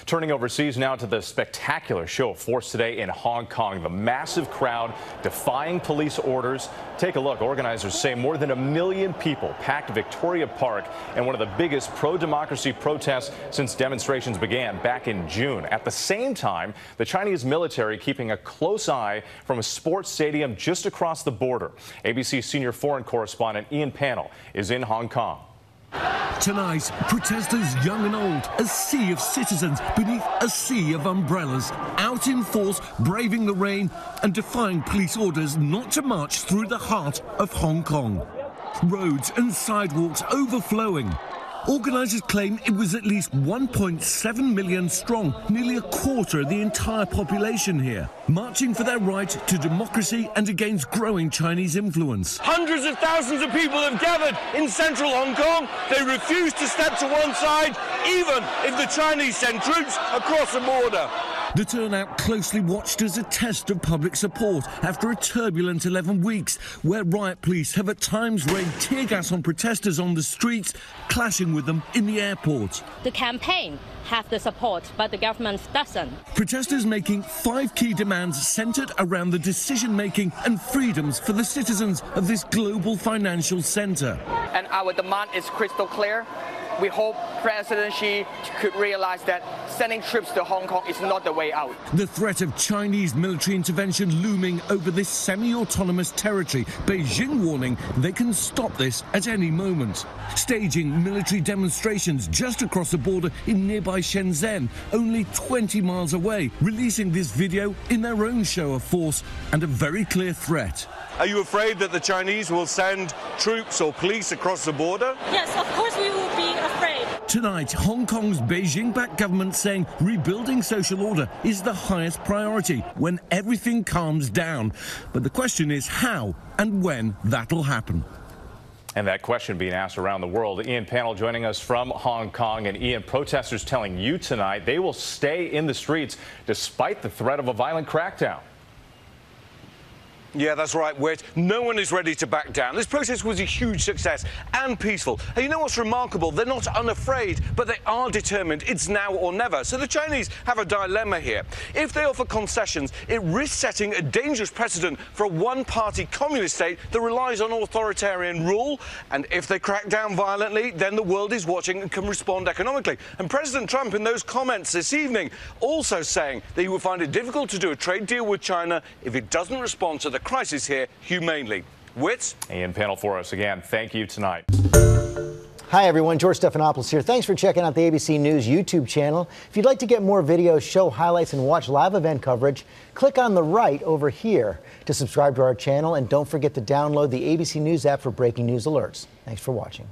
Turning overseas now to the spectacular show of force today in Hong Kong. The massive crowd defying police orders. Take a look. Organizers say more than 1 million people packed Victoria Park in one of the biggest pro-democracy protests since demonstrations began back in June. At the same time, the Chinese military keeping a close eye from a sports stadium just across the border. ABC senior foreign correspondent Ian Pannell is in Hong Kong. Tonight, protesters young and old, a sea of citizens beneath a sea of umbrellas, out in force, braving the rain and defying police orders not to march through the heart of Hong Kong. Roads and sidewalks overflowing. Organisers claim it was at least 1.7 million strong, nearly a quarter of the entire population here, marching for their right to democracy and against growing Chinese influence. Hundreds of thousands of people have gathered in central Hong Kong. They refuse to step to one side, even if the Chinese send troops across the border. The turnout closely watched as a test of public support after a turbulent 11 weeks, where riot police have at times rained tear gas on protesters on the streets, clashing with them in the airport. The campaign has the support, but the government doesn't. Protesters making 5 key demands centred around the decision-making and freedoms for the citizens of this global financial centre. And our demand is crystal clear. We hope President Xi could realize that sending troops to Hong Kong is not the way out. The threat of Chinese military intervention looming over this semi-autonomous territory, Beijing warning they can stop this at any moment. Staging military demonstrations just across the border in nearby Shenzhen, only 20 miles away, releasing this video in their own show of force and a very clear threat. Are you afraid that the Chinese will send troops or police across the border? Yes, of course we will be afraid. Tonight, Hong Kong's Beijing-backed government saying rebuilding social order is the highest priority when everything calms down. But the question is how and when that'll happen. And that question being asked around the world. Ian Pannell joining us from Hong Kong. And Ian, protesters telling you tonight they will stay in the streets despite the threat of a violent crackdown. Yeah, that's right, Whit. No one is ready to back down. This protest was a huge success and peaceful. And you know what's remarkable? They're not unafraid, but they are determined. It's now or never. So the Chinese have a dilemma here. If they offer concessions, it risks setting a dangerous precedent for a one-party communist state that relies on authoritarian rule. And if they crack down violently, then the world is watching and can respond economically. And President Trump, in those comments this evening, also saying that he would find it difficult to do a trade deal with China if it doesn't respond to the crisis here humanely. Whit? Ian Pannell for us again. Thank you tonight. Hi, everyone. George Stephanopoulos here. Thanks for checking out the ABC News YouTube channel. If you'd like to get more videos, show highlights, and watch live event coverage, click on the right over here to subscribe to our channel. And don't forget to download the ABC News app for breaking news alerts. Thanks for watching.